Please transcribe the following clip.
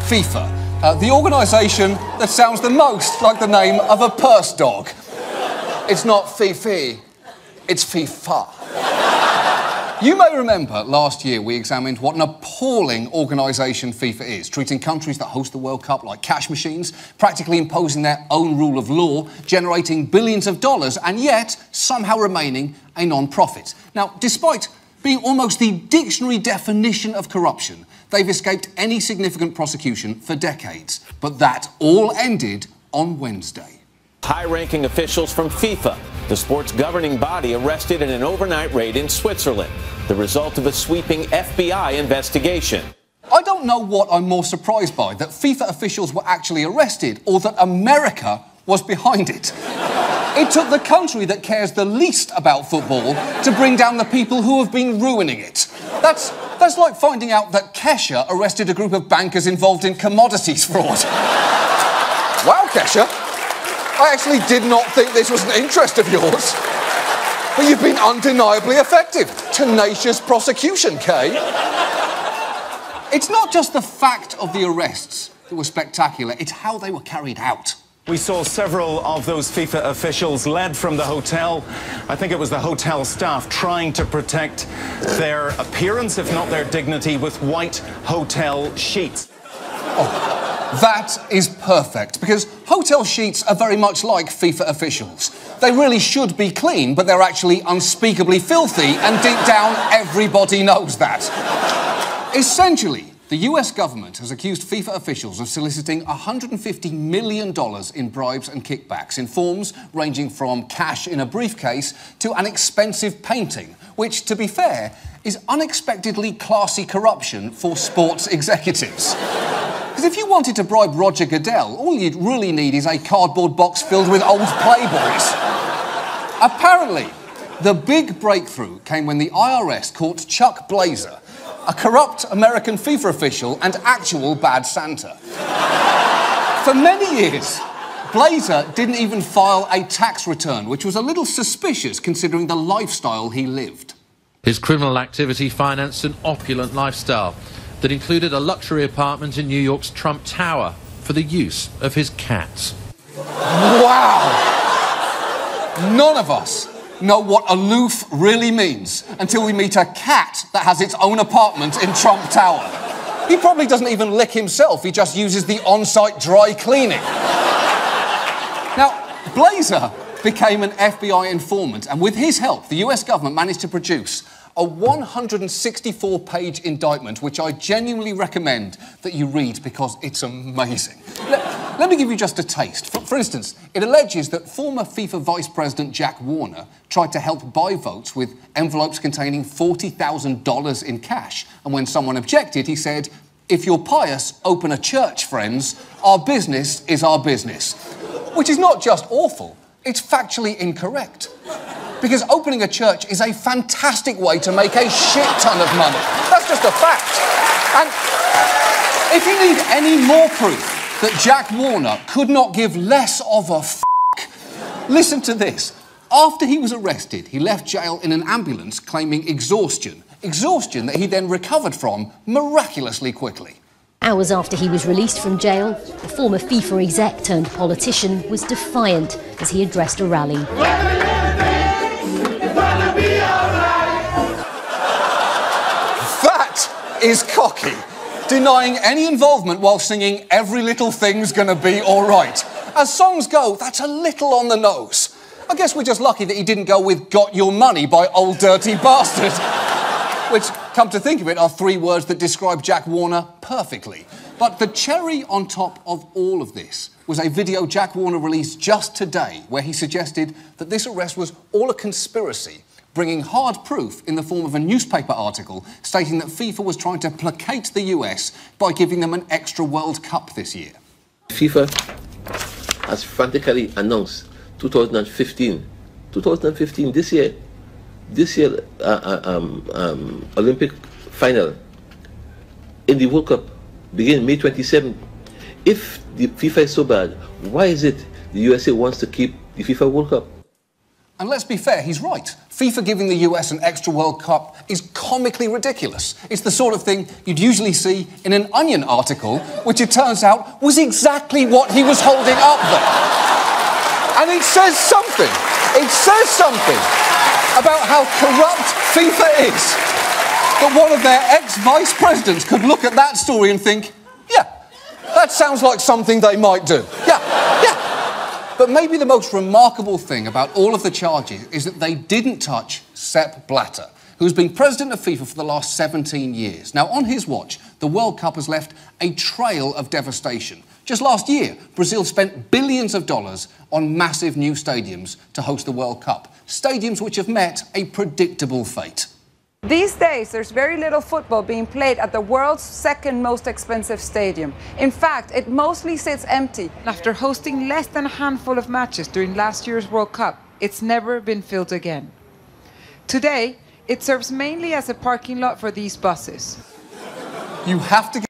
FIFA, the organisation that sounds the most like the name of a purse dog. It's not Fifi, it's FIFA. You may remember last year we examined what an appalling organisation FIFA is, treating countries that host the World Cup like cash machines, practically imposing their own rule of law, generating billions of dollars, and yet somehow remaining a non-profit. Now, despite being almost the dictionary definition of corruption, they've escaped any significant prosecution for decades. But that all ended on Wednesday. High-ranking officials from FIFA, the sport's governing body, arrested in an overnight raid in Switzerland, the result of a sweeping FBI investigation. I don't know what I'm more surprised by, that FIFA officials were actually arrested or that America was behind it. It took the country that cares the least about football to bring down the people who have been ruining it. That's like finding out that Kesha arrested a group of bankers involved in commodities fraud. Wow, Kesha. I actually did not think this was an interest of yours. But you've been undeniably effective. Tenacious prosecution, Kay. It's not just the fact of the arrests that were spectacular, it's how they were carried out. We saw several of those FIFA officials led from the hotel. I think it was the hotel staff trying to protect their appearance, if not their dignity, with white hotel sheets. Oh. That is perfect, because hotel sheets are very much like FIFA officials. They really should be clean, but they're actually unspeakably filthy, and deep down, everybody knows that. Essentially, the US government has accused FIFA officials of soliciting $150 million in bribes and kickbacks in forms ranging from cash in a briefcase to an expensive painting, which, to be fair, is unexpectedly classy corruption for sports executives. Because if you wanted to bribe Roger Goodell, all you'd really need is a cardboard box filled with old Playboys. Apparently, the big breakthrough came when the IRS caught Chuck Blazer, a corrupt American FIFA official and actual bad Santa. For many years, Blazer didn't even file a tax return, which was a little suspicious considering the lifestyle he lived. His criminal activity financed an opulent lifestyle that included a luxury apartment in New York's Trump Tower for the use of his cats. Wow! None of us know what aloof really means until we meet a cat that has its own apartment in Trump Tower. He probably doesn't even lick himself, he just uses the on-site dry cleaning. Now, Blazer became an FBI informant, and with his help, the US government managed to produce a 164-page indictment, which I genuinely recommend that you read because it's amazing. Let me give you just a taste. For instance, it alleges that former FIFA Vice President Jack Warner tried to help buy votes with envelopes containing $40,000 in cash. And when someone objected, he said, "If you're pious, open a church, friends. Our business is our business." Which is not just awful, it's factually incorrect. Because opening a church is a fantastic way to make a shit ton of money. That's just a fact. And if you need any more proof that Jack Warner could not give less of a f***, listen to this. After he was arrested, he left jail in an ambulance claiming exhaustion. Exhaustion that he then recovered from miraculously quickly. Hours after he was released from jail, the former FIFA exec turned politician was defiant as he addressed a rally. That is cocky. Denying any involvement while singing "Every Little Thing's Gonna Be Alright." As songs go, that's a little on the nose. I guess we're just lucky that he didn't go with "Got Your Money" by Old Dirty Bastard. Which, come to think of it, are three words that describe Jack Warner perfectly. But the cherry on top of all of this was a video Jack Warner released just today where he suggested that this arrest was all a conspiracy, bringing hard proof in the form of a newspaper article stating that FIFA was trying to placate the US by giving them an extra World Cup this year. FIFA has frantically announced 2015, this year, Olympic final in the World Cup begin May 27. If the FIFA is so bad, why is it the USA wants to keep the FIFA World Cup? And let's be fair, he's right. FIFA giving the US an extra World Cup is comically ridiculous. It's the sort of thing you'd usually see in an Onion article, which it turns out was exactly what he was holding up there. And it says something. It says something about how corrupt FIFA is. That one of their ex-vice presidents could look at that story and think, yeah, that sounds like something they might do. Yeah. But maybe the most remarkable thing about all of the charges is that they didn't touch Sepp Blatter, who's been president of FIFA for the last 17 years. Now, on his watch, the World Cup has left a trail of devastation. Just last year, Brazil spent billions of dollars on massive new stadiums to host the World Cup. Stadiums which have met a predictable fate. These days, there's very little football being played at the world's second most expensive stadium. In fact, it mostly sits empty. After hosting less than a handful of matches during last year's World Cup, it's never been filled again. Today, it serves mainly as a parking lot for these buses. You have to